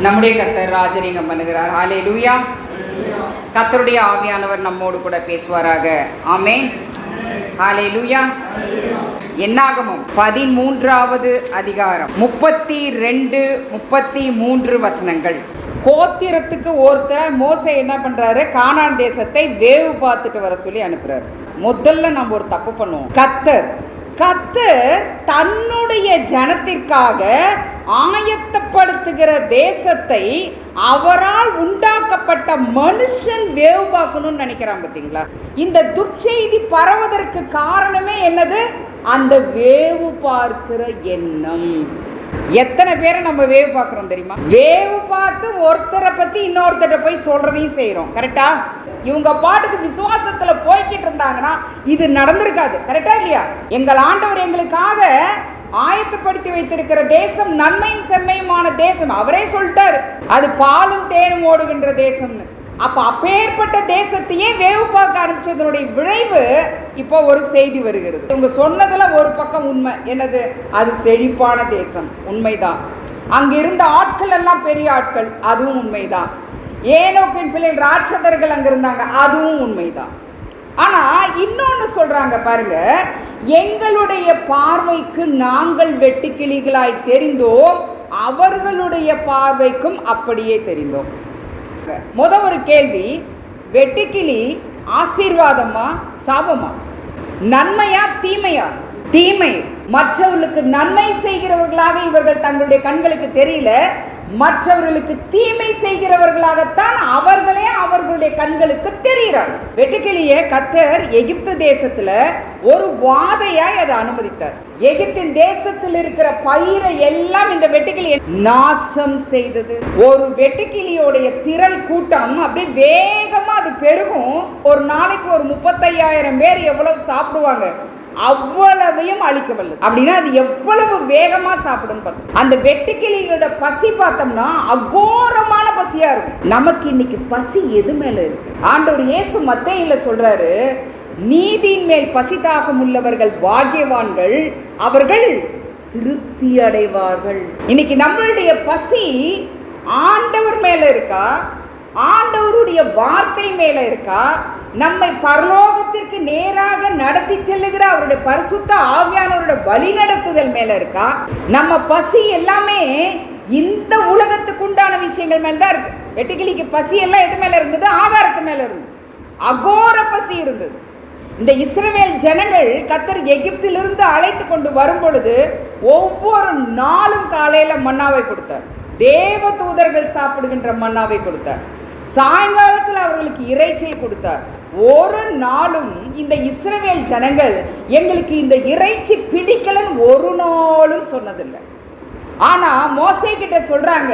நம்முடைய கர்த்தர் ராஜரீகம் பண்ணுகிறார். ஹல்லேலூயா. கர்த்தருடைய ஆவியானவர் நம்மோடு கூட பேசுவாராக. ஆமென். ஹல்லேலூயா. என்னாகமம் 13வது அதிகாரம் 32, 33 வசனங்கள். கோத்திரத்துக்கு ஒருத்தர் மோசே என்ன பண்றாரு, கானான் தேசத்தை வேவு பார்த்துட்டு வர சொல்லி அனுப்புறாரு. முதல்ல நம்ம ஒரு தப்பு பண்ணுவோம். கர்த்தர் தன்னுடைய ஜனத்திற்காக ஆயத்தப்படுத்துகிற தேசத்தை அவரால் உண்டாக்கப்பட்ட மனுஷன் வேவு பார்க்கணும்னு நினைக்கிறான். பார்த்தீங்களா? இந்த துர்ச்செய்தி பரவதற்கு காரணமே என்னது? அந்த வேவு பார்க்கிற எண்ணம். எத்தனை பேரை நம்ம வேவு பார்க்குறோம் தெரியுமா? வேவு பார்த்து ஒருத்தரை பற்றி இன்னொருத்தரை போய் சொல்றதையும் செய்கிறோம். கரெக்டா? இவங்க பாட்டுக்கு விசுவாசத்துல போய்கிட்டு இருந்தாங்கன்னா இது நடந்திருக்காது. கரெக்டா இல்லையா? எங்கள் ஆண்டவர் எங்களுக்காக ஆயத்தப்படுத்தி வைத்திருக்கிற தேசம் நன்மையும் செம்மையுமான தேசம். அவரே சொல்லிட்டாரு, அது பாலும் தேனும் ஓடுகின்ற தேசம்னு. அப்ப அப்பேற்பட்ட தேசத்தையே வேவு பார்க்க ஆரம்பிச்சதனுடைய விளைவு இப்போ ஒரு செய்தி வருகிறது. இவங்க சொன்னதுல ஒரு பக்கம் உண்மை. என்னது? அது செழிப்பான தேசம். உண்மைதான். அங்க இருந்த ஆட்கள் எல்லாம் பெரிய ஆட்கள். அதுவும் உண்மைதான். ஏனோக்கின் பிள்ளைகள் ராட்சதர்கள் அங்க இருந்தாங்க. அதுவும் உண்மைதான். ஆனா இன்னொன்னு சொல்றாங்க பாருங்க, எங்களுடைய பார்வைக்கு நாங்கள் வெட்டுக்கிளிகளாய் தெரிந்தோம், அவர்களுடைய பார்வைக்கும் அப்படியே தெரிந்தோம். ஒரு கேள்வி, வெட்டுக்கிளி ஆசீர்வாதமா சாபமா? நன்மையா தீமையா? தீமை. மற்றவர்களுக்கு நன்மை செய்கிறவர்களாக இவர்கள் தங்களுடைய கண்களுக்கு தெரியல, மற்றவர்களுக்கு தீமை செய்கிறவர்களாகத்தான் அவர்களே அவர்களுடைய கண்களுக்கு தெரிகிறார். வெட்டுக்கிளியை கர்த்தர் எகிப்து தேசத்துல ஒரு வாதையாய் அதை அனுமதித்தார். எகிப்தின் தேசத்தில் இருக்கிற பயிரை எல்லாம் இந்த வெட்டுக்கிளியை நாசம் செய்தது. ஒரு வெட்டுக்கிளியோடைய திரள் கூட்டம் அப்படி வேகமா அது பெருகும். ஒரு நாளைக்கு ஒரு 35,000 பேர் எவ்வளவு சாப்பிடுவாங்க, அவ்வளவையும் அழிக்க வல்லது. அப்படின்னா அது எவ்வளவு வேகமா சாப்பிடும் பார்த்தோம். அந்த வெட்டுக்கிளியோட பசி பார்த்தோம்னா அகோரமான பசியா இருக்கும். நமக்கு இன்னைக்கு பசி எது மேல இருக்கு? ஆண்டவர் இயேசு மத்தேயுல சொல்றாரு, நீதியின் மேல் பசி தாகம் உள்ளவர்கள் பாக்கியவான்கள், அவர்கள் திருப்தி அடைவார்கள். இன்னைக்கு நம்மளுடைய பசி ஆண்டவர் மேல இருக்கா? ஆண்டவருடைய வார்த்தை மேல இருக்கா? நம்மை பரலோகத்திற்கு நேராக நடத்தி செல்லுகிற அவருடைய பரிசுத்த ஆவியானவருடைய வழி நடத்துதல் மேல இருக்கா? நம்ம பசி எல்லாமே இந்த உலகத்துக்கு உண்டான விஷயங்கள் மேல தான் இருக்கு. வெட்டுக்கிளிக்கு பசி எல்லாம் எது மேல இருந்தது? ஆகாரத்து மேல இருந்தது. அகோர பசி இருந்தது. இந்த இஸ்ரவேல் ஜனங்கள் கர்த்தர் எகிப்திலிருந்து அழைத்து கொண்டு வரும் பொழுது ஒவ்வொரு நாளும் காலையில மன்னாவை கொடுத்தார். தேவ தூதர்கள் சாப்பிடுகின்ற மன்னாவை கொடுத்தார். சாயங்காலத்தில் அவர்களுக்கு இறைச்சியை கொடுத்தார். ஒரு நாளும் இந்த இஸ்ரவேல் ஜனங்கள் எங்களுக்கு இந்த இறைச்சி பிடிக்கலன்னு ஒரு நாளும் சொன்னதில்லை. ஆனா மோசே கிட்ட சொல்றாங்க,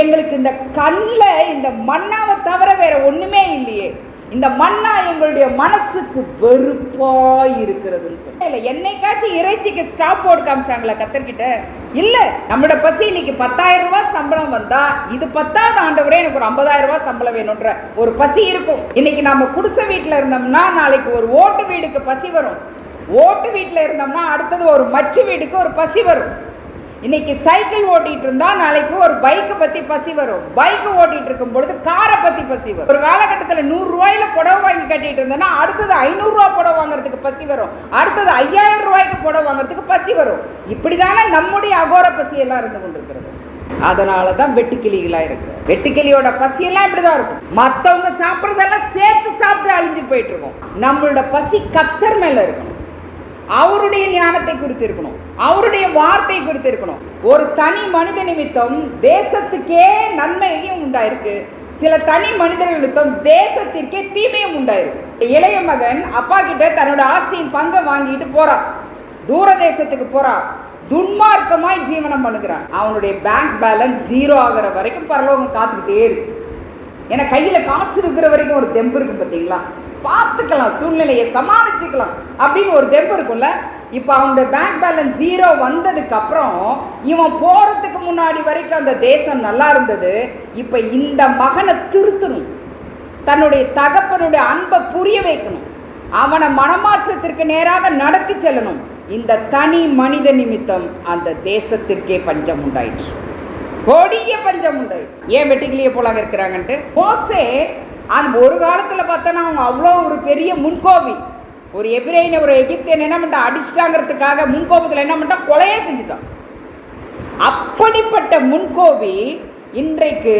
எங்களுக்கு இந்த கண்ணில் இந்த மன்னாவை தவிர வேற ஒண்ணுமே இல்லையே, இந்த மன்னா எங்களுடைய மனசுக்கு வெறுப்பாய் இருக்கிறதுன்னு சொல்ல. என்னைக்காச்சும் இறைச்சிக்கு ஸ்டாப் போர்டு காமிச்சாங்களா கர்த்தர்கிட்ட? இல்ல. நம்மளோட பசி இன்னைக்கு 10,000 ரூபாய் சம்பளம் வந்தா இது 10வது ஆண்டவரே எனக்கு ஒரு 50,000 ரூபாய் சம்பளம் வேணும்ன்ற ஒரு பசி இருக்கும். இன்னைக்கு நம்ம குடிசை வீட்டுல இருந்தோம்னா நாளைக்கு ஒரு ஓட்டு வீடுக்கு பசி வரும். ஓட்டு வீட்டுல இருந்தோம்னா அடுத்தது ஒரு மச்சு வீடுக்கு ஒரு பசி வரும். இன்னைக்கு சைக்கிள் ஓட்டிட்டு இருந்தா நாளைக்கு ஒரு பைக்கை பத்தி பசி வரும். பைக் ஓட்டிட்டு இருக்கும் பொழுது காரை பத்தி பசி வரும். ஒரு காலகட்டத்தில் 100 ரூபாயில புடவை வாங்கி கட்டிட்டு இருந்தேன்னா அடுத்தது 500 ரூபாய் புடவை வாங்குறதுக்கு பசி வரும். அடுத்தது 5000 ரூபாய்க்கு புடவை வாங்குறதுக்கு பசி வரும். இப்படிதானே நம்முடைய அகோர பசி எல்லாம் இருந்து கொண்டிருக்கிறது. அதனாலதான் வெட்டுக்கிளிகளா இருக்கிறோம். வெட்டுக்கிளியோட பசி எல்லாம் இப்படிதான் இருக்கும். மற்றவங்க சாப்பிட்றதெல்லாம் சேர்த்து சாப்பிட்டு அழிஞ்சு போயிட்டு இருக்கோம். நம்மளோட பசி கர்த்தர் மேல இருக்கணும். அவருடைய ஞானத்தை குறித்து இருக்கணும். அவருடைய வார்த்தை குறித்து இருக்கணும். ஒரு தனி மனித நிமித்தம் தேசத்துக்கே நன்மையும் உண்டாயிருக்கு, சில தனி மனிதர்கள் நிமித்தம் தேசத்திற்கே தீமையும் உண்டாயிருக்கு. இளைய மகன் அப்பா கிட்ட தன்னோட ஆஸ்தியின் பங்கை வாங்கிட்டு போறான். தூர தேசத்துக்கு போறான். துன்மார்க்கமாய் ஜீவனம் பண்ணுகிறான். அவனுடைய பேங்க் பேலன்ஸ் 0 ஆகிற வரைக்கும் பரலோகம் காத்துக்கிட்டே இருக்கு. ஏன்னா கையில காசு இருக்கிற வரைக்கும் ஒரு தெம்பு இருக்கும். பார்த்தீங்களா? பார்த்துக்கலாம், சூழ்நிலையை சமாளிச்சுக்கலாம் அப்படின்னு ஒரு தெம்பு இருக்கும்ல. இப்போ அவனுடைய பேங்க் பேலன்ஸ் 0 வந்ததுக்கு அப்புறம் இவன் போறதுக்கு முன்னாடி வரைக்கும் அந்த தேசம் நல்லா இருந்தது. இப்போ இந்த மகனை திருத்தணும், தன்னுடைய தகப்பனுடைய அன்பை புரிய வைக்கணும், அவனை மனமாற்றத்திற்கு நேராக நடத்தி செல்லணும். இந்த தனி மனித நிமித்தம் அந்த தேசத்திற்கே பஞ்சம் உண்டாயிற்று. கொடிய பஞ்சம் உண்டு. ஏன் வெட்டுக்கிளியே போலாங்க இருக்கிறாங்கன்ட்டு. மோசே அந்த ஒரு காலத்தில் பார்த்தோன்னா அவங்க அவ்வளோ ஒரு பெரிய முன்கோபி. ஒரு எபிரேயனை ஒரு எகிப்தியன் என்ன பண்ணிட்டான், அடிச்சிட்டாங்கிறதுக்காக முன்கோபத்தில் என்ன பண்ணிட்டான், கொலையே செஞ்சுட்டான். அப்படிப்பட்ட முன்கோபி இன்றைக்கு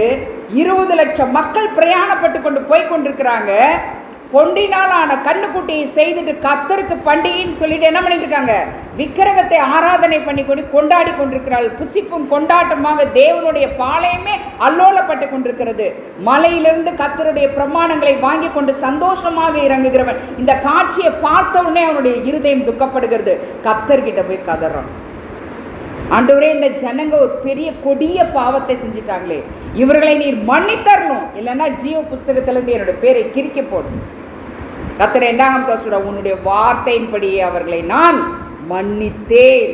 20 லட்சம் மக்கள் பிரயாணப்பட்டு கொண்டு போய் கொண்டிருக்கிறாங்க. பொன்றினால் ஆன கண்ணுக்குட்டியை செய்துட்டு கர்த்தருக்கு பண்டிகைன்னு சொல்லிட்டு என்ன பண்ணிட்டு இருக்காங்க, விக்கிரகத்தை ஆராதனை பண்ணி கொண்டாடி கொண்டிருக்கிறார்கள். புசிப்பும் கொண்டாட்டமாக தேவனுடைய பாளையமே அல்லோலப்பட்டு கொண்டிருக்கிறது. மலையிலிருந்து கர்த்தருடைய பிரமாணங்களை வாங்கி கொண்டு சந்தோஷமாக இறங்குகிறவன் இந்த காட்சியை பார்த்த உடனே அவனுடைய இருதயம் துக்கப்படுகிறது. கர்த்தர்கிட்ட போய் கதறான், ஆண்டவரே இந்த ஜனங்க ஒரு பெரிய கொடிய பாவத்தை செஞ்சிட்டாங்களே, இவர்களை நீர் மன்னித்தரணும், இல்லைன்னா ஜீவ புஸ்தகத்திலிருந்து என்னோட பேரை கிரிக்க போடும். கர்த்தர் 2 சொல்ற, உன்னுடைய வார்த்தையின்படி அவர்களை நான் மன்னித்தேன்.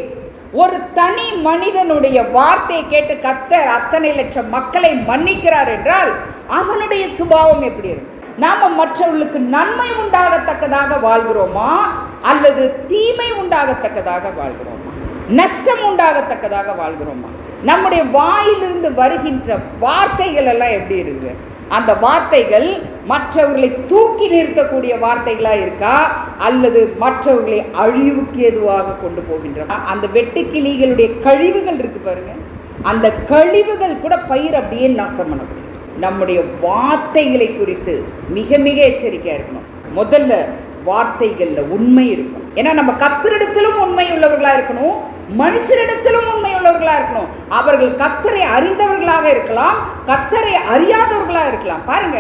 ஒரு தனி மனிதனுடைய வார்த்தையை கேட்டு கர்த்தர் அத்தனை லட்சம் மக்களை மன்னிக்கிறார் என்றால் அவனுடைய சுபாவம் எப்படி இருக்கு? நாம மற்றவர்களுக்கு நன்மை உண்டாகத்தக்கதாக வாழ்கிறோமா அல்லது தீமை உண்டாகத்தக்கதாக வாழ்கிறோமா, நஷ்டம் உண்டாகத்தக்கதாக வாழ்கிறோமா? நம்முடைய வாயிலிருந்து வருகின்ற வார்த்தைகள் எல்லாம் எப்படி இருக்குது? அந்த வார்த்தைகள் மற்றவர்களை தூக்கி நிறுத்தக்கூடிய வார்த்தைகளாக இருக்கா அல்லது மற்றவர்களை அழிவுக்கு ஏதுவாக கொண்டு போகின்றன? அந்த வெட்டுக்கிளிகளுடைய கழிவுகள் இருக்கு பாருங்க, அந்த கழிவுகள் கூட பயிர் அப்படியே நாசம் பண்ணக்கூடிய. நம்முடைய வார்த்தைகளை குறித்து மிக மிக எச்சரிக்கையாக இருக்கணும். முதல்ல வார்த்தைகளில் உண்மை இருக்கும். ஏன்னா நம்ம கர்த்தரிடத்திலும் உண்மை உள்ளவர்களாக இருக்கணும், மனுஷரிடத்திலும் உண்மை உள்ளவர்களாக இருக்கணும். அவர்கள் கர்த்தரை அறிந்தவர்களாக இருக்கலாம், கர்த்தரை அறியாதவர்களாக இருக்கலாம். பாருங்க,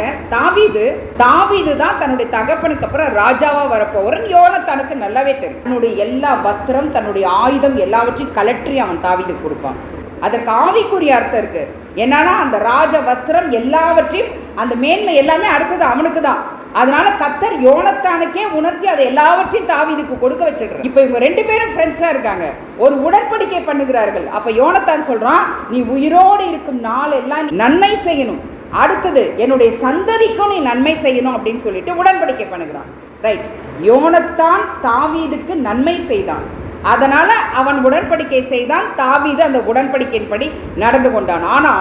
தாவீது தான் தன்னுடைய தகப்பனுக்கு அப்புறம் ராஜாவா வரப்போவரன். யோனத்தானுக்கு நல்லாவே தெரியும். தன்னுடைய எல்லா வஸ்திரம், தன்னுடைய ஆயுதம் எல்லாவற்றையும் கலற்றி அவன் தாவீதுக்கு கொடுப்பான். அதற்கு ஆவிக்குரிய அர்த்தம் இருக்கு. என்னன்னா அந்த ராஜ வஸ்திரம் எல்லாவற்றையும், அந்த மேன்மை எல்லாமே அடுத்தது அவனுக்கு தான். அதனால கர்த்தர் யோனத்தானுக்கே உணர்த்தி அதை எல்லாவற்றையும் தாவீதுக்கு கொடுக்க வச்சிடுறார். இப்போ இவங்க 2 பேரும் ஃப்ரெண்ட்ஸா இருக்காங்க, ஒரு உடன்படிக்கை பண்ணுகிறார்கள். அப்ப யோனத்தான் சொல்றான், நீ உயிரோடு இருக்கும் நாள் எல்லாம் நன்மை செய்யணும், அடுத்தது என்னுடைய சந்ததிக்கும் நீ நன்மை செய்யணும் அப்படின்னு சொல்லிட்டு உடன்படிக்கை பண்ணுகிறான். ரைட், யோனத்தான் தாவீதுக்கு நன்மை செய்தான், அதனால அவன் உடன்படிக்கை செய்தான். தாவீது அந்த உடன்படிக்கையின்படி நடந்து கொண்டான். ஆனா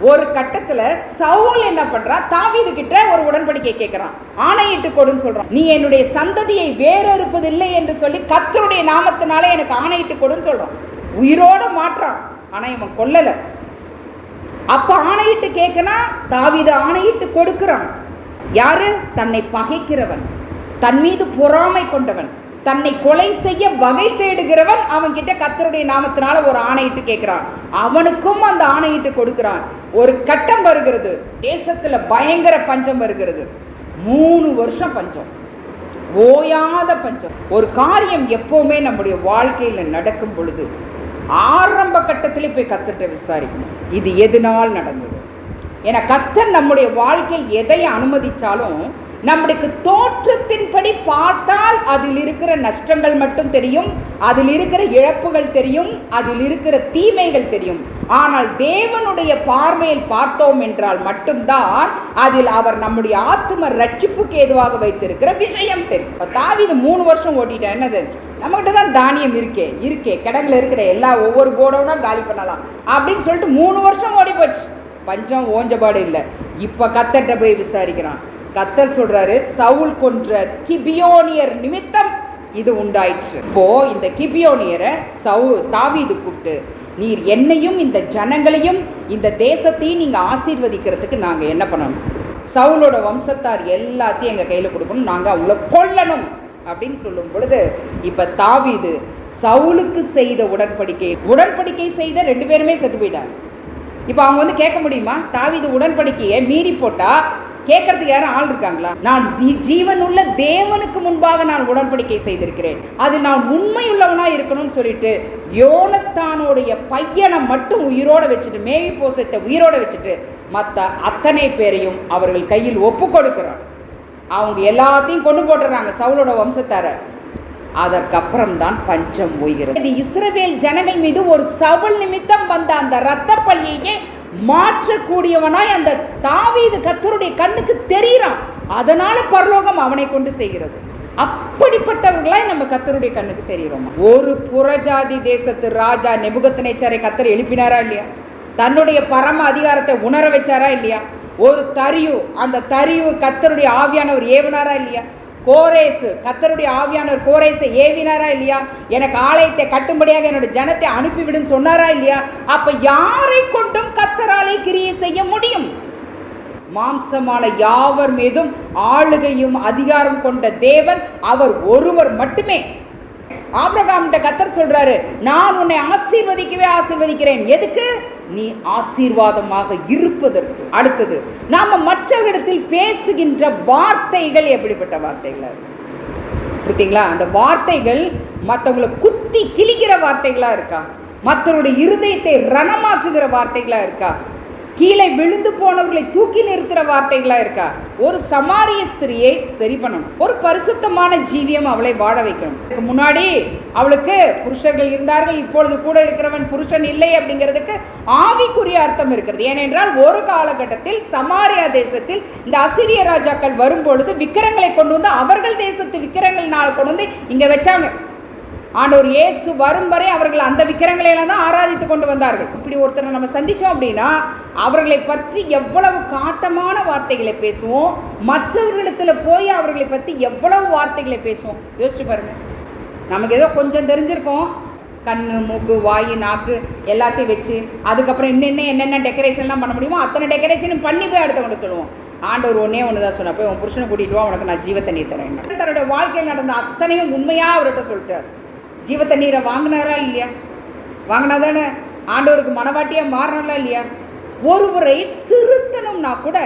ஒரு கட்டத்துல சவுல் என்ன பண்றா, தாவீது கிட்ட ஒரு உடன்படிக்கை கேட்கிறான், ஆணையிட்டு கொடுன்னு சொல்றான். நீ என்னுடைய சந்ததியை வேறறுப்பதில்லை என்று சொல்லி கர்த்தருடைய நாமத்தினாலே எனக்கு ஆணையிட்டு கொடுன்னு சொல்றான். உயிரோட மாற்றான், ஆனா இவன் கொல்லல. அப்ப ஆணையிட்டு கேட்கனா தாவீது ஆணையிட்டு கொடுக்கிறான். யாரு? தன்னை பகைக்கிறவன், தன் மீது பொறாமை கொண்டவன், தன்னை கொலை செய்ய வகை தேடுகிறவன் அவன் கிட்ட கர்த்தருடைய நாமத்தினால ஒரு ஆணையிட்டு கேட்கிறான். அவனுக்கும் அந்த ஆணையிட்டு கொடுக்கிறான். ஒரு கட்டம் வருகிறது, தேசத்துல பயங்கர பஞ்சம் வருகிறது. 3 வருஷம் பஞ்சம், ஓயாத பஞ்சம். ஒரு காரியம் எப்பவுமே நம்முடைய வாழ்க்கையில நடக்கும் பொழுது ஆரம்ப கட்டத்திலே போய் கர்த்தர்ட்ட விசாரிக்கணும், இது எதனால் நடந்தது. ஏன்னா கர்த்தர் நம்முடைய வாழ்க்கையில் எதை அனுமதிச்சாலும் நம்முடைய தோற்றத்தின்படி பார்த்தால் அதில் இருக்கிற நஷ்டங்கள் மட்டும் தெரியும், அதில் இருக்கிற இழப்புகள் தெரியும், அதில் இருக்கிற தீமைகள் தெரியும். ஆனால் தேவனுடைய பார்வையில் பார்த்தோம் என்றால் மட்டும்தான் அதில் அவர் நம்முடைய ஆத்தும ரட்சிப்புக்கு ஏதுவாக வைத்திருக்கிற விஷயம் தெரியும். தாவீது 3 வருஷம் ஓட்டிட்டேன், என்னது நம்மகிட்ட தான் தானியம் இருக்கே கிடங்குல இருக்கிற எல்லா ஒவ்வொரு கோடோட காலி பண்ணலாம் அப்படின்னு சொல்லிட்டு 3 வருஷம் ஓடி போச்சு, பஞ்சம் ஓஞ்சபாடு இல்லை. இப்போ கர்த்தர்ட்ட போய் விசாரிக்கிறான். கர்த்தர் சொல்றாரு, சவுல் கொன்ற கிபியோனியர் நிமித்தம் இது உண்டாயிற்று. இப்போ இந்த கிபியோனியரை தாவீது கூப்பிட்டு, நீர் என்னையும் இந்த ஜனங்களையும் இந்த தேசத்தையும் நீங்க ஆசீர்வதிக்கிறதுக்கு நாங்க என்ன பண்ணணும், சவுலோட வம்சத்தார் எல்லாத்தையும் எங்க கையில கொடுக்கணும், நாங்க அவங்கள கொல்லணும் அப்படின்னு சொல்லும் பொழுது, இப்ப தாவீது சவுலுக்கு செய்த உடன்படிக்கை செய்த 2 பேருமே செத்து போயிட்டாங்க. இப்ப அவங்க வந்து கேட்க முடியுமா, தாவீது உடன்படிக்கையை மீறி போட்டா கேட்கறதுக்கு யாரும் ஆள் இருக்காங்களா? நான் ஜீவனுள்ள தேவனுக்கு முன்பாக நான் உடன்படிக்கை செய்திருக்கிறேன், அது நான் உண்மை உள்ளவனா இருக்கணும்னு சொல்லிட்டு யோனத்தானுடைய பையனை மட்டும் உயிரோட வச்சுட்டு, மேவிபோசத்தை உயிரோட வச்சுட்டு மற்ற அத்தனை பேரையும் அவர்கள் கையில் ஒப்பு கொடுக்கிறான். அவங்க எல்லாத்தையும் கொண்டு போட்டுறாங்க சவுலோட வம்சத்தார. அதற்கப்புறம் தான் பஞ்சம் ஓய்கிறது. இது இஸ்ரவேல் ஜனங்கள் மீது ஒரு சவுல் நிமித்தம் வந்த அந்த இரத்த பழியையே மாற்றக்கூடியவனாய் அந்த தாவீது கர்த்தருடைய கண்ணுக்கு தெரிகிறான். அதனால பரலோகம் அவனை கொண்டு செய்கிறது. அப்படிப்பட்டவர்களாய் நம்ம கர்த்தருடைய கண்ணுக்கு தெரிகிறோம். ஒரு புறஜாதி தேசத்து ராஜா நேபுகாத்நேச்சாரை கர்த்தர் எழுப்பினாரா இல்லையா? தன்னுடைய பரம அதிகாரத்தை உணர வச்சாரா இல்லையா? ஒரு தரியு, அந்த தரியு கர்த்தருடைய ஆவியானவர் ஏவினாரா இல்லையா? கோரேசு, கர்த்தருடைய ஆவியானவர் கோரேசை ஏவினாரா இல்லையா? எனக்கு ஆலயத்தை கட்டும்படியாக என்னுடைய ஜனத்தை அனுப்பிவிடுன்னு சொன்னாரா இல்லையா? அப்ப யாரை கொண்டும் கர்த்தராலே கிரியை செய்ய முடியும்? மாம்சமான யாவர் மீதும் ஆளுகையும் அதிகாரம் கொண்ட தேவன் அவர் ஒருவர் மட்டுமே. ஆபிரகாம்கிட்ட கர்த்தர் சொல்றாரு, நான் உன்னை ஆசீர்வதிக்கிறேன். எதுக்கு? நீ ஆசீர்வாதமாக இருப்பதற்கு. அடுத்தது, நாம மற்றவரிடத்தில் பேசுகின்ற வார்த்தைகள் எப்படிப்பட்ட வார்த்தைகளா இருக்கு பார்த்தீங்களா? அந்த வார்த்தைகள் மற்றவங்களை குத்தி கிழிக்கிற வார்த்தைகளா இருக்கா? மற்றவருடைய இருதயத்தை ரணமாக்குகிற வார்த்தைகளா இருக்கா? கீழே விழுந்து போனவர்களை தூக்கி நிறுத்துற வார்த்தைகளா இருக்கா? ஒரு சமாரிய ஸ்திரியை சரி பண்ணணும், ஒரு பரிசுத்தமான ஜீவியம் அவளை வாழ வைக்கணும். இதுக்கு முன்னாடி அவளுக்கு புருஷர்கள் இருந்தார்கள், இப்பொழுது கூட இருக்கிறவன் புருஷன் இல்லை அப்படிங்கிறதுக்கு ஆவிக்குரிய அர்த்தம் இருக்கிறது. ஏனென்றால் ஒரு காலகட்டத்தில் சமாரியா தேசத்தில் இந்த அசிரிய ராஜாக்கள் வரும்பொழுது விக்கிரங்களை கொண்டு வந்து அவர்கள் தேசத்து விக்கிரங்கள்னால கொண்டு வந்து இங்க வச்சாங்க. ஆண்டவர் இயேசு வரும் வரை அவர்கள் அந்த விக்கிரங்களையெல்லாம் தான் ஆராதித்து கொண்டு வந்தார்கள். இப்படி ஒருத்தரை நம்ம சந்தித்தோம் அப்படின்னா அவர்களை பற்றி எவ்வளவு காட்டமான வார்த்தைகளை பேசுவோம், மற்றவர்களிடத்தில் போய் அவர்களை பற்றி எவ்வளவு வார்த்தைகளை பேசுவோம். யோசிச்சு பாருங்க. நமக்கு ஏதோ கொஞ்சம் தெரிஞ்சிருக்கோம், கண்ணு மூக்கு வாய் நாக்கு எல்லாத்தையும் வச்சு அதுக்கப்புறம் என்னென்ன டெக்கரேஷன்லாம் பண்ண முடியுமோ அத்தனை டெக்கரேஷனும் பண்ணி போய் அடுத்தவங்க சொல்லுவோம். ஆண்டவர் ஒன்றே ஒன்று தான் சொன்ன, போய் உன் புருஷனை கூட்டிகிட்டு வா, உனக்கு நான் ஜீவ தண்ணீர் தரேன். தன்னுடைய வாழ்க்கையில் நடந்த அத்தனையும் உண்மையாக அவர்கிட்ட சொல்லிட்டார். ஜீவ தண்ணீரை வாங்கினாரா இல்லையா? வாங்கினாதானே ஆண்டவருக்கு மனவாட்டியாக மாறினாரா இல்லையா? ஒருவரை திருத்தணும்னா கூட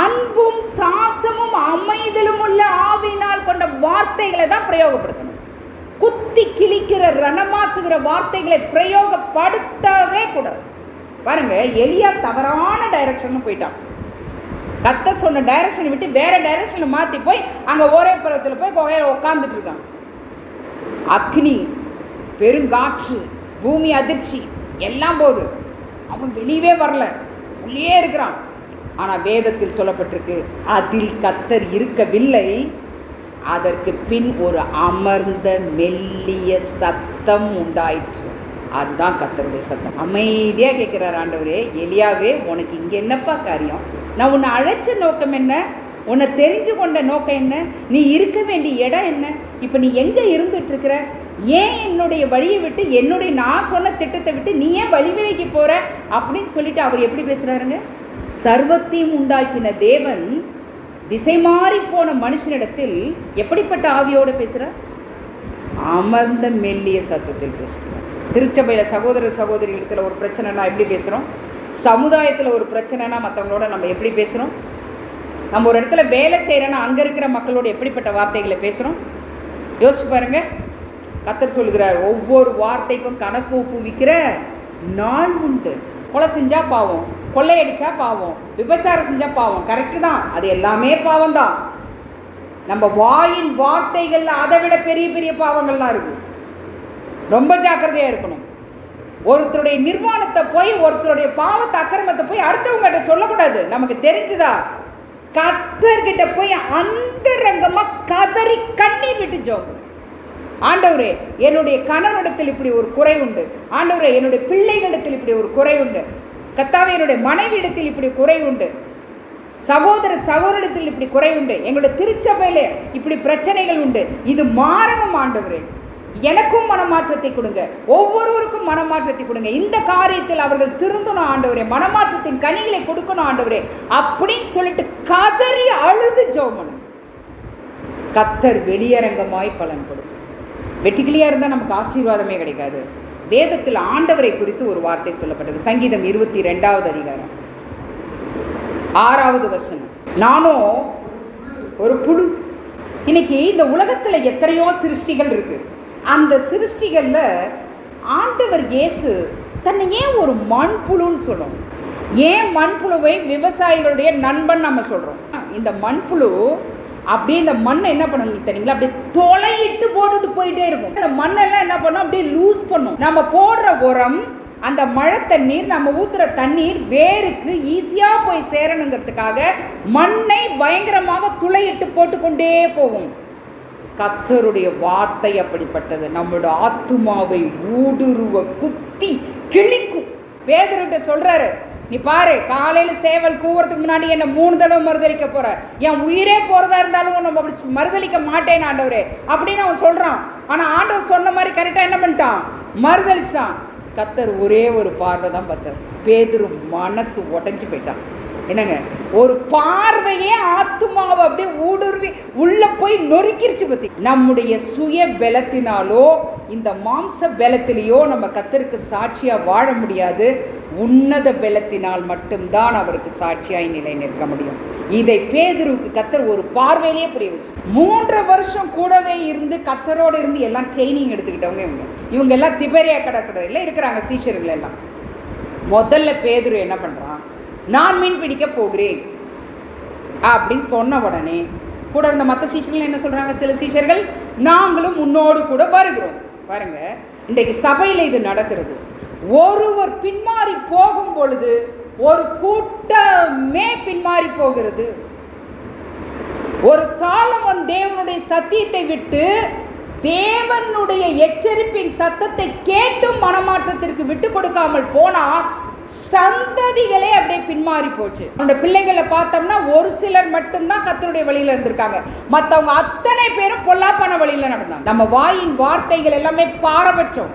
அன்பும் சாந்தமும் அமைதலும் உள்ள ஆவியினால் கொண்ட வார்த்தைகளை தான் பிரயோகப்படுத்தணும். குத்தி கிழிக்கிற ரணமாக்குகிற வார்த்தைகளை பிரயோகப்படுத்தவே கூடாது. பாருங்க, எலியா தவறான டைரக்ஷன் போயிட்டான். கர்த்தர் சொன்ன டைரக்ஷனை விட்டு வேற டைரக்ஷனை மாற்றி போய் அங்கே ஒரே பருவத்தில் போய் கோகையில் உட்காந்துட்டு இருக்கான். அக்னி, பெருங்காற்று, பூமி அதிர்ச்சி எல்லாம் போது அவன் வெளியவே வரல, உள்ளே இருக்கிறான். ஆனால் வேதத்தில் சொல்லப்பட்டிருக்கு, அதில் கர்த்தர் இருக்கவில்லை. அதற்கு பின் ஒரு அமர்ந்த மெல்லிய சத்தம் உண்டாயிற்று. அதுதான் கர்த்தருடைய சத்தம். அமைதியாக கேட்குறார் ஆண்டவரே, எலியாவே உனக்கு இங்கே என்னப்பா காரியம்? நான் உன்னை அழைச்ச நோக்கம் என்ன? உன்னை தெரிஞ்சு கொண்ட நோக்கம் என்ன? நீ இருக்க வேண்டிய இடம் என்ன? இப்போ நீ எங்கே இருந்துட்டுருக்கிற? ஏன் என்னுடைய வழியை விட்டு, நான் சொன்ன திட்டத்தை விட்டு நீ ஏன் வழிவிலைக்கு போகிற அப்படின்னு சொல்லிட்டு அவர் எப்படி பேசுகிறாருங்க? சர்வத்தையும் உண்டாக்கின தேவன் திசை மாறி போன மனுஷனிடத்தில் எப்படிப்பட்ட ஆவியோடு பேசுகிறார்? அமர்ந்த மெல்லிய சத்தத்தில் பேசுகிறார். திருச்சபையில் சகோதர சகோதரிகளிடத்தில் ஒரு பிரச்சனைனா எப்படி பேசுகிறோம்? சமுதாயத்தில் ஒரு பிரச்சனைனா மற்றவங்களோட நம்ம எப்படி பேசுகிறோம்? நம்ம ஒரு இடத்துல வேலை செய்கிறோன்னா அங்கே இருக்கிற மக்களோட எப்படிப்பட்ட வார்த்தைகளை பேசுகிறோம்? யோசிச்சு பாருங்க. கர்த்தர் சொல்லுகிறார், ஒவ்வொரு வார்த்தைக்கும் கணக்கு ஒப்புவிக்கிற நாள் உண்டு. கொலை செஞ்சால் பாவம், கொள்ளையடிச்சா பாவம், விபச்சாரம் செஞ்சால் பாவம். கரெக்டு தான், அது எல்லாமே பாவம் தான். நம்ம வாயின் வார்த்தைகள் அதை விட பெரிய பெரிய பாவங்கள்லாம் இருக்குது. ரொம்ப ஜாக்கிரதையாக இருக்கணும். ஒருத்தருடைய நிர்வாணத்தை போய், ஒருத்தருடைய பாவத்தை அக்கிரமத்தை போய் அடுத்தவங்ககிட்ட சொல்லக்கூடாது. நமக்கு தெரிஞ்சுதா? கர்த்தர்கிட்ட போய் அந்த ரங்கமாக கதறி கண்ணீர் விட்டு ஜெபம். ஆண்டவரே, என்னுடைய கணவனிடத்தில் இப்படி ஒரு குறை உண்டு. ஆண்டவரே, என்னுடைய பிள்ளைகளிடத்தில் இப்படி ஒரு குறை உண்டு. கர்த்தாவே, என்னுடைய மனைவியிடத்தில் இப்படி குறை உண்டு. சகோதரத்தில் இப்படி குறை உண்டு. எங்களுடைய திருச்சபையில் இப்படி பிரச்சனைகள் உண்டு. இது மாறணும் ஆண்டவரே. எனக்கும் மனமாற்றத்தை கொடுங்க, ஒவ்வொருவருக்கும் மனமாற்றத்தை கொடுங்க. இந்த காரியத்தில் அவர்கள் திருந்தணும் ஆண்டவரே, மனமாற்றத்தின் கனிகளை கொடுக்கணும் ஆண்டவரே அப்படின்னு சொல்லிட்டு கதறி அழுது ஜெபம். கர்த்தர் வெளியரங்கமாய் பலன் கொடுக்கும். வெட்டிக்கிளியாக இருந்தால் நமக்கு ஆசீர்வாதமே கிடைக்காது. வேதத்தில் ஆண்டவரை குறித்து ஒரு வார்த்தை சொல்லப்பட்டது. சங்கீதம் 22வது அதிகாரம் 6வது வசனம். நானும் ஒரு புழு. இன்னைக்கு இந்த உலகத்தில் எத்தனையோ சிருஷ்டிகள் இருக்கு. அந்த சிருஷ்டிகளில் ஆண்டவர் இயேசு தன்னை ஏன் ஒரு மண்புழுன்னு சொல்கிறோம்? ஏன் மண்புழுவை விவசாயிகளுடைய நண்பன் நம்ம சொல்கிறோம்? இந்த மண்புழு அப்படியே இந்த மண்ணை என்ன பண்ணணும் தெரியுங்களா? அப்படியே தொலையிட்டு போட்டுட்டு போயிட்டே இருக்கும். அந்த மண்ணெல்லாம் என்ன பண்ணும்? அப்படியே லூஸ் பண்ணும். நம்ம போடுற உரம், அந்த மழை தண்ணீர், நம்ம ஊற்றுற தண்ணீர் வேருக்கு ஈஸியாக போய் சேரணுங்கிறதுக்காக மண்ணை பயங்கரமாக துளையிட்டு போட்டுக்கொண்டே போகும். கர்த்தருடைய வார்த்தை அப்படிப்பட்டது. நம்மளோட ஆத்துமாவை ஊடுருவ குத்தி கிழிக்கும். பேதுருகிட்ட சொல்றாரு, நீ பாரு, காலையில் சேவல் கூவுறதுக்கு முன்னாடி என்னை 3 தடவை மறுதளிக்க போற, என் உயிரே போறதா இருந்தாலும் உன்னை அப்படி மறுதளிக்க மாட்டேன் ஆண்டவரே அப்படின்னு அவன் சொல்றான். ஆனால் ஆண்டவர் சொன்ன மாதிரி கரெக்டாக என்ன பண்ணிட்டான், மறுதளிச்சிட்டான். கர்த்தர் ஒரே ஒரு பார்வை தான் பார்த்தார். பேதுரு மனசு உடைஞ்சு போயிட்டான். என்னங்க, ஒரு பார்வையே ஆத்துமாவை அப்படியே ஊடுருவி உள்ள போய் நொறுக்கிருச்சு. பத்தி நம்முடைய சுய பலத்தினாலோ இந்த மாம்ச பலத்திலேயோ நம்ம கர்த்தருக்கு சாட்சியா வாழ முடியாது. உன்னத பலத்தினால் மட்டும்தான் அவருக்கு சாட்சியாய் நிலை நிற்க முடியும். இதை பேதுருவுக்கு கர்த்தர் ஒரு பார்வையிலேயே புரிய வச்சு. 3 வருஷம் கூடவே இருந்து கர்த்தரோடு இருந்து எல்லாம் ட்ரைனிங் எடுத்துக்கிட்டவங்க இவங்க எல்லாம் திபேரியா கடற்கரையில் இருக்கிறாங்க, சீஷர்கள் எல்லாம். முதல்ல பேதுரு என்ன பண்றான், நான் மீன் பிடிக்க போகிறேன் அப்படின்னு சொன்ன உடனே கூட இருந்த மற்ற சீஷர்கள் என்ன சொல்றாங்க, சில சீஷர்கள் நாங்களும் முன்னோடு கூட வருகிறோம். பாருங்க, இன்றைக்கு சபையில் இது நடக்கிறது. ஒருவர் பின்மாறி போகும் பொழுது ஒரு கூட்டமே பின்மாறி போகிறது. ஒரு சாலமோன் தேவனுடைய சத்தியத்தை விட்டு தேவனுடைய எச்சரிப்பின் சத்தத்தை கேட்டும் மனமாற்றத்திற்கு விட்டு கொடுக்காமல் போனால் சந்ததிகளே அப்படியே பின்மாறி போச்சு. அவனுடைய பிள்ளைகளை பார்த்தோம்னா ஒரு சிலர் மட்டும்தான் கர்த்தருடைய வழியில் இருந்திருக்காங்க, மற்றவங்க அத்தனை பேரும் பொல்லாப்பான வழியில் நடந்தாங்க. நம்ம வாயின் வார்த்தைகள் எல்லாமே பாரபட்சம்.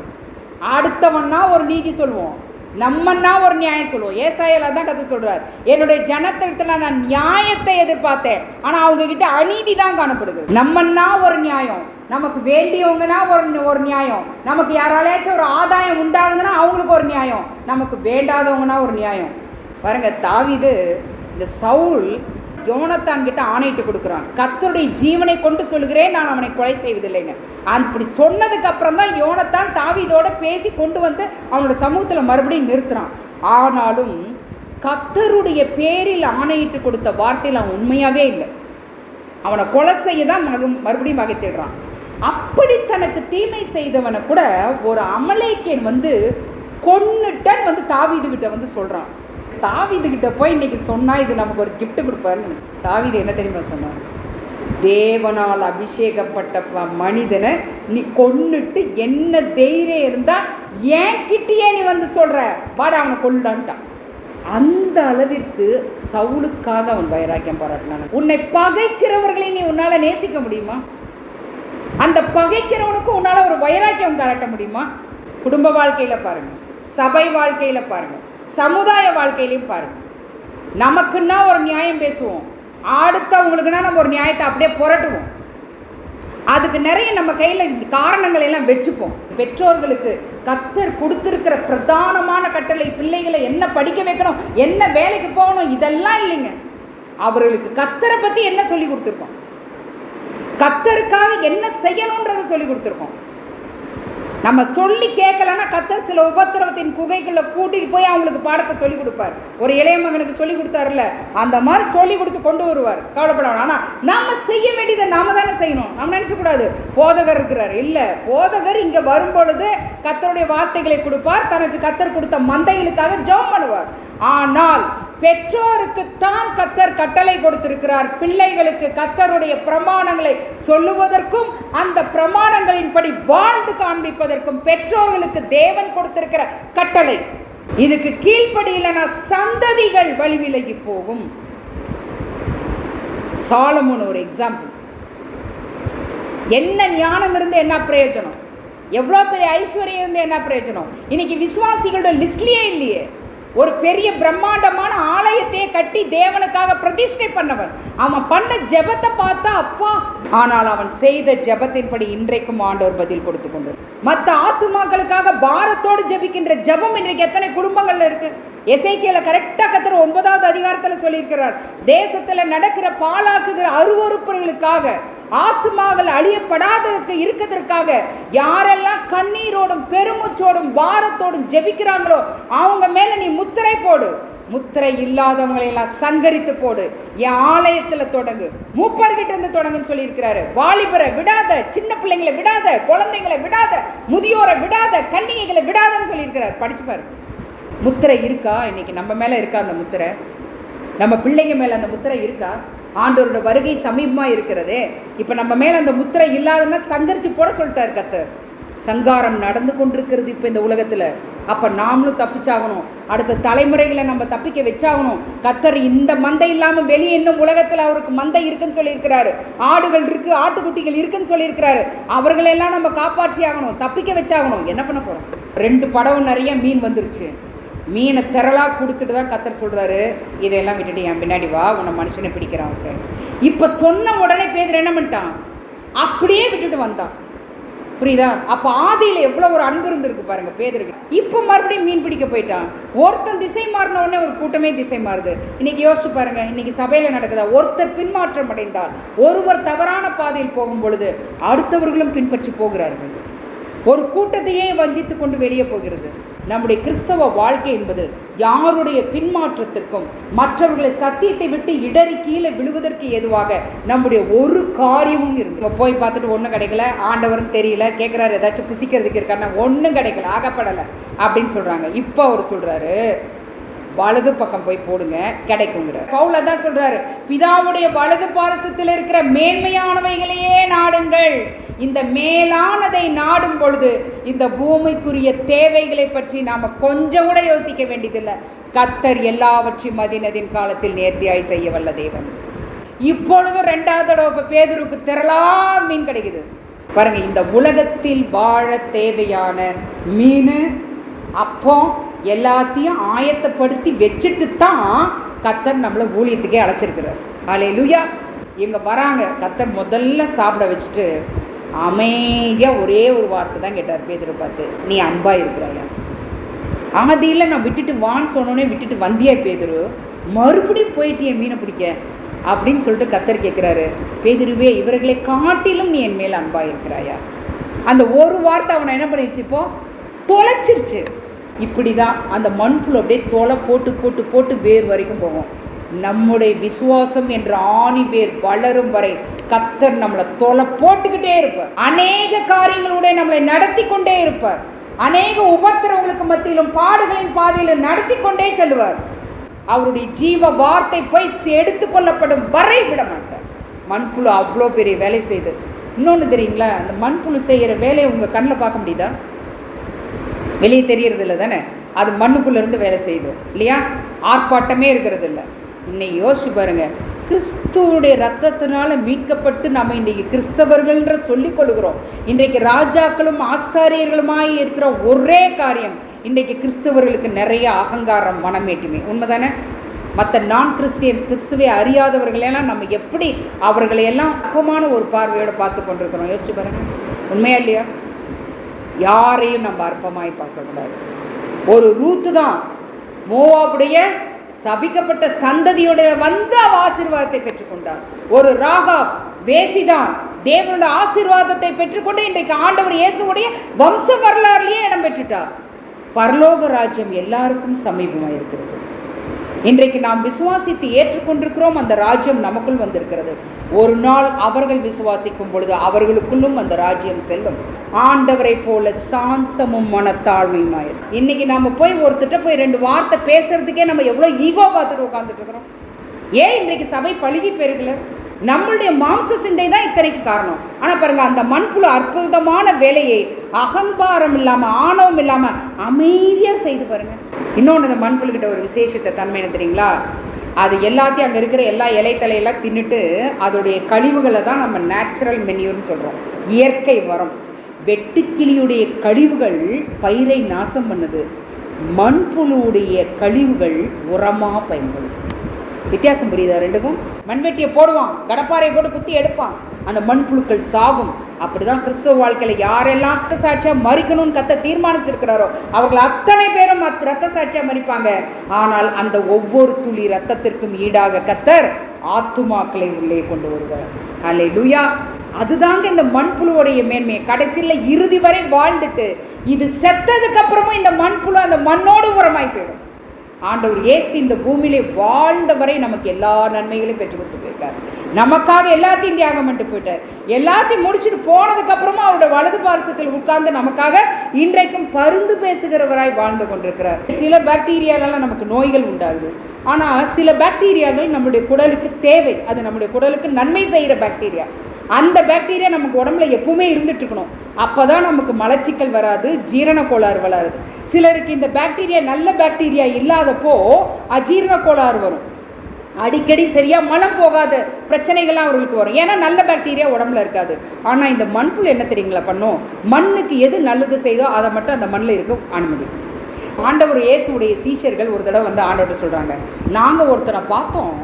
அடுத்தவன்னா ஒரு நீதி சொல்லுவோம், நம்மன்னா ஒரு நியாயம் சொல்லுவோம். ஏசாயால தான் கர்த்தர் சொல்றார், என்னுடைய ஜனத்திடத்துல நான் நியாயத்தை எதிர்பார்த்தேன், ஆனா அவங்க கிட்ட அநீதி தான் காணப்படுது. நம்மன்னா ஒரு நியாயம், நமக்கு வேண்டியவங்கன்னா ஒரு நியாயம், நமக்கு யாராலேயாச்சும் ஒரு ஆதாயம் உண்டாகுதுன்னா அவங்களுக்கு ஒரு நியாயம், நமக்கு வேண்டாதவங்கன்னா ஒரு நியாயம். பாருங்க, தாவீது இந்த சவுல் யோனத்தான் கிட்ட ஆணையிட்டு கொடுக்குறான், கர்த்தருடைய ஜீவனை கொண்டு சொல்லுகிறேன், நான் அவனை கொலை செய்வதில்லைன்னு. அப்படி சொன்னதுக்கு அப்புறம் தான் யோனத்தான் தாவீதோட பேசி கொண்டு வந்து அவனோட சமூகத்தில் மறுபடியும் நிறுத்துறான். ஆனாலும் கர்த்தருடைய பேரில் ஆணையிட்டு கொடுத்த வார்த்தையில் அவன் உண்மையாவே இல்லை. அவனை கொலை செய்ய தான் மறுபடியும் வகைத்திடுறான். அப்படி தனக்கு தீமை செய்தவனை கூட ஒரு அமலேக்கேன் வந்து கொன்னுட்டன் வந்து தாவீதுகிட்ட வந்து சொல்கிறான். தாவீதுகிட்ட போய் இன்னைக்கு சொன்னால் இது நமக்கு ஒரு கிஃப்ட் கொடுப்பாருன்னு. தாவீது என்ன தெரியுமா சொன்னான், தேவனால் அபிஷேகப்பட்ட மனிதனை நீ கொன்னுட்டு என்ன தைரியம் இருந்தால் ஏன் கிட்டேயே நீ வந்து சொல்கிற, பாட அவனை கொல்லான்ட்டான். அந்த அளவிற்கு சவுலுக்காக அவன் வைராக்கியம் பாராட்டினான். உன்னை பகைக்கிறவர்களை நீ உன்னால் நேசிக்க முடியுமா? அந்த பகைக்கிறவனுக்கு உன்னால் ஒரு வைராக்கியம் காட்ட முடியுமா? குடும்ப வாழ்க்கையில் பாருங்கள், சபை வாழ்க்கையில் பாருங்கள், சமுதாய வாழ்க்கையிலையும் பாருங்கள். நமக்குன்னா ஒரு நியாயம் பேசுவோம், அடுத்தவங்களுக்குன்னா நம்ம ஒரு நியாயத்தை அப்படியே புரட்டுவோம். அதுக்கு நிறைய நம்ம கையில் காரணங்கள் எல்லாம் வச்சுப்போம். பெற்றோர்களுக்கு கர்த்தர் கொடுத்துருக்கிற பிரதானமான கட்டளை பிள்ளைகளை என்ன படிக்க வைக்கணும், என்ன வேலைக்கு போகணும், இதெல்லாம் இல்லைங்க. அவர்களுக்கு கர்த்தரை பற்றி என்ன சொல்லி கொடுத்துருக்கோம், கர்த்தருக்காக என்ன செய்யணுன்றதை சொல்லி கொடுத்துருக்கோம். நம்ம சொல்லி கேட்கலன்னா கர்த்தர் சில உபத்திரவத்தின் குகைக்குள்ளே கூட்டிகிட்டு போய் அவங்களுக்கு பாடத்தை சொல்லி கொடுப்பார். ஒரு இளைய மகனுக்கு சொல்லி கொடுத்தாருல, அந்த மாதிரி சொல்லி கொடுத்து கொண்டு வருவார், கவலைப்படணும். ஆனால் நம்ம செய்ய வேண்டியதை நாம தானே செய்யணும். நம்ம நினச்சக்கூடாது போதகர் இருக்கிறார், இல்லை, போதகர் இங்கே வரும்பொழுது கர்த்தருடைய வார்த்தைகளை கொடுப்பார், தனக்கு கர்த்தர் கொடுத்த மந்தைகளுக்காக ஜெபம் பண்ணுவார். ஆனால் பெற்றோருக்குத்தான் கர்த்தர் கட்டளை கொடுத்திருக்கிறார், பிள்ளைகளுக்கு கர்த்தருடைய பிரமாணங்களை சொல்லுவதற்கும் அந்த பிரமாணங்களின்படி வாழ்ந்து காண்பிப்பதற்கும் பெற்றோர்களுக்கு தேவன் கொடுத்திருக்கிற கட்டளை. இதுக்கு கீழ்ப்படியில்லைனா சந்ததிகள் வழி விலகி போகும். சாலமோன் ஒரு எக்ஸாம்பிள். என்ன ஞானம் இருந்து என்ன பிரயோஜனம், எவ்வளோ பெரிய ஐஸ்வர்யம் இருந்து என்ன பிரயோஜனம்? இன்னைக்கு விசுவாசிகளோட லிஸ்ட்லேயே இல்லையே. ஒரு பெரிய பிரம்மாண்டமான ஆலயத்தையே கட்டி தேவனுக்காக பிரதிஷ்டை பண்ணவன், அவன் பண்ண ஜெபத்தை பார்த்தா அப்பா. ஆனால் அவன் செய்த ஜெபத்தின்படி இன்றைக்கும் ஆண்டவர் பதில் கொடுத்து கொண்டு, மற்ற ஆத்துமாக்களுக்காக பாரத்தோடு ஜெபிக்கின்ற ஜெபம் இன்றைக்கு எத்தனை குடும்பங்கள்ல இருக்கு. எசேக்கியேல கரெக்டாக கர்த்தர் 9வது அதிகாரத்தில் சொல்லியிருக்கிறார், தேசத்தில் நடக்கிற பாழாக்குகிற அருவருப்புகளுக்காக, ஆத்துமாக்கள் அழியப்படாததற்கு இருக்கிறதுக்காக யாரெல்லாம் கண்ணீரோடும் பெருமூச்சோடும் பாரத்தோடும் ஜெபிக்கிறாங்களோ அவங்க மேலே நீ முத்திரை போடு. முத்திரை இல்லாதவங்களையெல்லாம் சங்கரித்து போடு. என் ஆலயத்தில் தொடங்கு, மூப்பர்கிட்ட இருந்து தொடங்குன்னு சொல்லியிருக்கிறாரு. வாலிபரை விடாத, சின்ன பிள்ளைங்களை விடாத, குழந்தைங்களை விடாத, முதியோரை விடாத, கன்னிகைகளை விடாதன்னு சொல்லியிருக்கிறார். படிச்சு பாரு. முத்திரை இருக்கா இன்னைக்கு நம்ம மேலே? இருக்கா அந்த முத்திரை? நம்ம பிள்ளைங்க மேலே அந்த முத்திரை இருக்கா? ஆண்டவரோட வருகை சமீபமாக இருக்கிறதே. இப்போ நம்ம மேலே அந்த முத்திரை இல்லாதன்னா சங்கரித்து போட சொல்லிட்டார் கர்த்தர். சங்காரம் நடந்து கொண்டிருக்கிறது இப்போ இந்த உலகத்தில். அப்போ நாமளும் தப்பிச்சாகணும், அடுத்த தலைமுறைகளை நம்ம தப்பிக்க வச்சாகணும். கர்த்தர் இந்த மந்தை இல்லாமல் வெளியே இன்னும் உலகத்தில் அவருக்கு மந்தை இருக்குன்னு சொல்லியிருக்கிறாரு, ஆடுகள் இருக்குது, ஆட்டுக்குட்டிகள் இருக்குன்னு சொல்லியிருக்கிறாரு. அவர்களெல்லாம் நம்ம காப்பாற்றி ஆகணும், தப்பிக்க வச்சாகணும். என்ன பண்ண போகிறோம்? 2 படகு நிறைய மீன் வந்துருச்சு. மீனை திரளாக கொடுத்துட்டு தான் கர்த்தர் சொல்கிறாரு, இதையெல்லாம் விட்டுட்டு என் பின்னாடி வா, உன்னை மனுஷனை பிடிக்கிறான். இப்போ சொன்ன உடனே பேதுரு என்ன பண்ணிட்டான்? அப்படியே விட்டுட்டு வந்தான். புரியுதா? அப்போ ஆதியில் எவ்வளோ ஒரு அன்பு இருந்திருக்கு பாருங்கள் பேதுருக்கு. இப்போ மறுபடியும் மீன் பிடிக்க போயிட்டான். ஒருத்தன் திசை மாறின உடனே ஒரு கூட்டமே திசை மாறுது. இன்றைக்கி யோசிச்சு பாருங்கள், இன்றைக்கி சபையில் நடக்குதா? ஒருத்தர் பின்மாற்றம் அடைந்தால், ஒருவர் தவறான பாதையில் போகும் பொழுது அடுத்தவர்களும் பின்பற்றி போகிறார்கள். ஒரு கூட்டத்தையே வஞ்சித்து கொண்டு வெளியே போகிறது. நம்முடைய கிறிஸ்தவ வாழ்க்கை என்பது யாருடைய பின்மாற்றத்திற்கும் மற்றவர்களை சத்தியத்தை விட்டு இடறி கீழே விழுவதற்கு ஏதுவாக நம்முடைய ஒரு காரியமும் இருந்து போய் பார்த்துட்டு ஒன்றும் கிடைக்கல, ஆண்டவரும் தெரியல, கேட்குறாரு ஏதாச்சும் புசிக்கிறதுக்கு இருக்காருன்னா ஒன்றும் கிடைக்கல, ஆகப்படலை அப்படின்னு சொல்கிறாங்க. இப்போ அவர் சொல்கிறாரு, வலது பக்கம் போய் போடுங்க கிடைக்குங்கிறார். பவுல் தான் சொல்றாரு, பிதாவுடைய வலது பாரசத்தில் இருக்கிற மேன்மையானவைகளையே நாடுங்கள். இந்த மேலானதை நாடும் பொழுது இந்த பூமிக்குரிய தேவைகளை பற்றி நாம் கொஞ்சம் கூட யோசிக்க வேண்டியதில்லை. கர்த்தர் எல்லாவற்றையும் மதினதின் காலத்தில் நேர்த்தியாய் செய்ய வல்ல தேவன். இப்பொழுதும் 2வது தடவை பேதுருக்கு திரளா மீன் கிடைக்குது பாருங்க. இந்த உலகத்தில் வாழ தேவையான மீன் அப்போ எல்லாத்தையும் ஆயத்தப்படுத்தி வச்சுட்டு தான் கர்த்தர் நம்மளை ஊழியத்துக்கே அழைச்சிருக்கிறார். ஹல்லேலூயா. இங்கே வராங்க, கர்த்தர் முதல்ல சாப்பிட வச்சுட்டு அமைதியாக ஒரே ஒரு வார்த்தை தான் கேட்டார் பேதுரு பார்த்து, நீ அன்பாக இருக்கிறாயா? ஆதியில் நான் விட்டுட்டு வான்னு சொன்னோன்னே விட்டுட்டு வந்தியா பேதுரு, மறுபடியும் போயிட்டு என் மீனை பிடிக்க அப்படின்னு சொல்லிட்டு கர்த்தர் கேட்குறாரு, பேதுருவே இவர்களை காட்டிலும் நீ என் மேல் அன்பாக இருக்கிறாயா? அந்த ஒரு வார்த்தை அவனை என்ன பண்ணிடுச்சு, இப்போ தொலைச்சிருச்சு. இப்படி தான் அந்த மண்புழு அப்படியே தொலை போட்டு போட்டு போட்டு வேர் வரைக்கும் போகும். நம்முடைய விசுவாசம் என்ற ஆணி வேர் வளரும் வரை கர்த்தர் நம்மளை தொலை போட்டுக்கிட்டே இருப்பார். அநேக காரியங்களுடைய நம்மளை நடத்தி கொண்டே இருப்பார். அநேக உபத்திரவங்களுக்கு மத்தியிலும் பாடுகளின் பாதையிலும் நடத்தி கொண்டே செல்வார். அவருடைய ஜீவ வார்த்தை போய் எடுத்துக்கொள்ளப்படும் வரை விட மாட்டார். மண்புழு அவ்வளோ பெரிய வேலை செய்து. இன்னொன்று தெரியுங்களா, அந்த மண்புழு செய்கிற வேலையை உங்கள் கண்ணில் பார்க்க முடியுதா? வெளியே தெரியறது இல்லை தானே, அது மண்ணுக்குள்ளேருந்து வேலை செய்யுது இல்லையா? ஆர்ப்பாட்டமே இருக்கிறது இல்லை. இன்னைக்கு யோசிச்சு பாருங்கள், கிறிஸ்துவோடைய ரத்தத்தினால மீட்கப்பட்டு நம்ம இன்றைக்கு கிறிஸ்தவர்கள்ன்ற சொல்லிக் கொள்கிறோம். இன்றைக்கு ராஜாக்களும் ஆசாரியர்களுமாய் இருக்கிற ஒரே காரியம், இன்றைக்கு கிறிஸ்தவர்களுக்கு நிறைய அகங்காரம், மனமேட்டுமை. உண்மைதானே? மற்ற நான் கிறிஸ்டியன்ஸ், கிறிஸ்துவை அறியாதவர்களெல்லாம் நம்ம எப்படி அவர்களையெல்லாம் அற்பமான ஒரு பார்வையோடு பார்த்து கொண்டிருக்கிறோம். யோசிச்சு பாருங்கள், உண்மையா இல்லையா? யாரையும் நம்ம அற்பமாய் பார்க்கக்கூடாது. ஒரு ரூத்து தான் மோவாபுடைய சபிக்கப்பட்ட சந்ததியோட வந்து அவ ஆசீர்வாதத்தை பெற்றுக்கொண்டார். ஒரு ராகாப் வேசிதான் தேவனுடைய ஆசீர்வாதத்தை பெற்றுக்கொண்டு இன்றைக்கு ஆண்டவர் இயேசுவுடைய வம்ச வரலாறுலேயே இடம் பெற்றுட்டார். பரலோக ராஜ்யம் எல்லாருக்கும் சமீபமாக இருக்கிறது. இன்றைக்கு நாம் விசுவாசித்து ஏற்றுக்கொண்டிருக்கிறோம், அந்த ராஜ்யம் நமக்குள் வந்திருக்கிறது. ஒரு நாள் அவர்கள் விசுவாசிக்கும் பொழுது அவர்களுக்குள்ளும் அந்த ராஜ்யம் செல்லும். ஆண்டவரை போல சாந்தமும் மனத்தாழ்மையுமாயிரு. இன்னைக்கு நம்ம போய் ஒருத்திட்ட போய் 2 வார்த்தை பேசுறதுக்கே நம்ம எவ்வளோ ஈகோ பார்த்துட்டு உட்காந்துட்டு இருக்கிறோம். ஏன் இன்றைக்கு சபை பழுகி பெருகல? நம்மளுடைய மாம்ச சிந்தை தான் இத்தனைக்கு காரணம். ஆனால் பாருங்கள், அந்த மண்புழு அற்புதமான வேலையை அகங்காரம் இல்லாமல் ஆணவம் இல்லாமல் அமைதியாக செய்து பாருங்கள். இன்னொன்று, அந்த மண்புழுக்கிட்ட ஒரு விசேஷத்தை தன்மை என்ன தெரியுங்களா? அது எல்லாத்தையும் அங்கே இருக்கிற எல்லா இலைத்தலையெல்லாம் தின்னுட்டு அதோடைய கழிவுகளை தான் நம்ம நேச்சுரல் மென்யூர்னு சொல்கிறோம், இயற்கை வரம். வெட்டுக்கிளியுடைய கழிவுகள் பயிரை நாசம் பண்ணுது, மண்புழுவுடைய கழிவுகள் உரமாக பயன்படுது. வித்தியாசம் புரியுதா ரெண்டுக்கும்? மண்வெட்டியை போடுவான், கடப்பாறையை போட்டு குத்தி எடுப்பான், அந்த மண்புழுக்கள் சாகும். அப்படிதான் கிறிஸ்துவ வாழ்க்கையில் யாரெல்லாம் ரத்த சாட்சியாக மறிக்கணும்னு கர்த்தர் தீர்மானிச்சிருக்கிறாரோ அவர்கள் அத்தனை பேரும் ரத்த சாட்சியாக மறிப்பாங்க. ஆனால் அந்த ஒவ்வொரு துளி ரத்தத்திற்கும் ஈடாக கர்த்தர் ஆத்துமாக்களை உள்ளே கொண்டு வருவார். அல்லேலூயா. அதுதாங்க இந்த மண்புழுவோடைய மேன்மையை. கடைசியில் இறுதி வரை வாழ்ந்துட்டு இது செத்ததுக்கு அப்புறமும் இந்த மண்புழு அந்த மண்ணோடு உரமாய் போயிடும். ஆண்டவர் இயேசு இந்த பூமியிலே வாழ்ந்த வரை நமக்கு எல்லா நன்மைகளையும் பெற்றுக் கொடுத்து போயிருக்கார். நமக்காக எல்லாத்தையும் தியாகம் பண்ணிட்டு போயிட்டார். எல்லாத்தையும் முடிச்சுட்டு போனதுக்கு அப்புறமா அவருடைய வலது பாரசத்தில் உட்கார்ந்து நமக்காக இன்றைக்கும் பருந்து பேசுகிறவராய் வாழ்ந்து கொண்டிருக்கிறார். சில பாக்டீரியாலெல்லாம் நமக்கு நோய்கள் உண்டாகுது. ஆனால் சில பாக்டீரியாக்கள் நம்முடைய குடலுக்கு தேவை. அது நம்முடைய குடலுக்கு நன்மை செய்கிற பாக்டீரியா. அந்த பாக்டீரியா நமக்கு உடம்புல எப்பவுமே இருந்துட்டு இருக்கணும். அப்போ தான் நமக்கு மலச்சிக்கல் வராது, ஜீரண கோளாறு வராது. சிலருக்கு இந்த பாக்டீரியா நல்ல பாக்டீரியா இல்லாதப்போ அஜீரண கோளாறு வரும். அடிக்கடி சரியாக மலம் போகாத பிரச்சனைகள்லாம் அவர்களுக்கு வரும். ஏன்னா நல்ல பாக்டீரியா உடம்புல இருக்காது. ஆனால் இந்த மண்புழு என்ன தெரியுங்களா பண்ணும்? மண்ணுக்கு எது நல்லது செய்தோ அதை மட்டும் அந்த மண்ணில் இருக்க அனுமதிக்கும். ஆண்டவர் இயேசுடைய சீஷர்கள் ஒரு தடவை வந்து ஆண்டவர்கிட்ட சொல்கிறாங்க, நாங்கள் ஒருத்தனை பார்த்தோம்,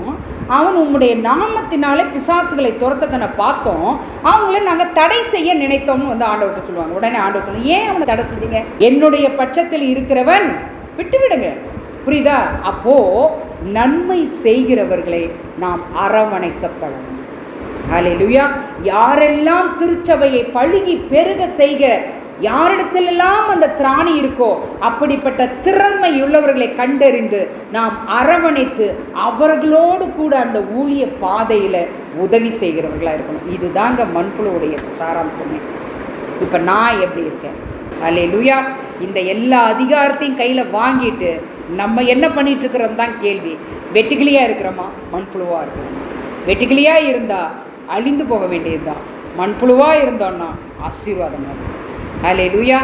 அவன் உம்முடைய நாமத்தினாலே பிசாசுகளை துரத்தனை பார்த்தோம், அவங்கள நாங்கள் தடை செய்ய நினைத்தோம்னு வந்து ஆண்டவர்கிட்ட சொல்லுவாங்க. உடனே ஆண்டவர் சொல்லுங்க, ஏன் அவனை தடை செஞ்சீங்க? என்னுடைய பட்சத்தில் இருக்கிறவன் விட்டு விடுங்க. புரியுதா? அப்போது நன்மை செய்கிறவர்களை நாம் அரவணைக்கப்படணும். ஹல்லேலூயா. யாரெல்லாம் திருச்சபையை பழுகி பெருக செய்கிற, யாரிடத்திலெல்லாம் அந்த திராணி இருக்கோ அப்படிப்பட்ட திறமை உள்ளவர்களை கண்டறிந்து நாம் அரவணைத்து அவர்களோடு கூட அந்த ஊழிய பாதையில் உதவி செய்கிறவர்களாக இருக்கணும். இதுதாங்க மண்புழுவுடைய சாராம்சமே. இப்போ நான் எப்படி இருக்கேன்? ஹல்லேலூயா. இந்த எல்லா அதிகாரத்தையும் கையில் வாங்கிட்டு நம்ம என்ன பண்ணிட்டு இருக்கிறோம் தான் கேள்வி. வெட்டுக்கிளியாக இருக்கிறோமா, மண்புழுவாக இருக்கிறோமா? வெட்டுக்கிளியாக இருந்தால் அழிந்து போக வேண்டியது தான். மண்புழுவாக இருந்தோன்னா ஆசீர்வாதமாக இருக்கும். ஹல்லேலூயா.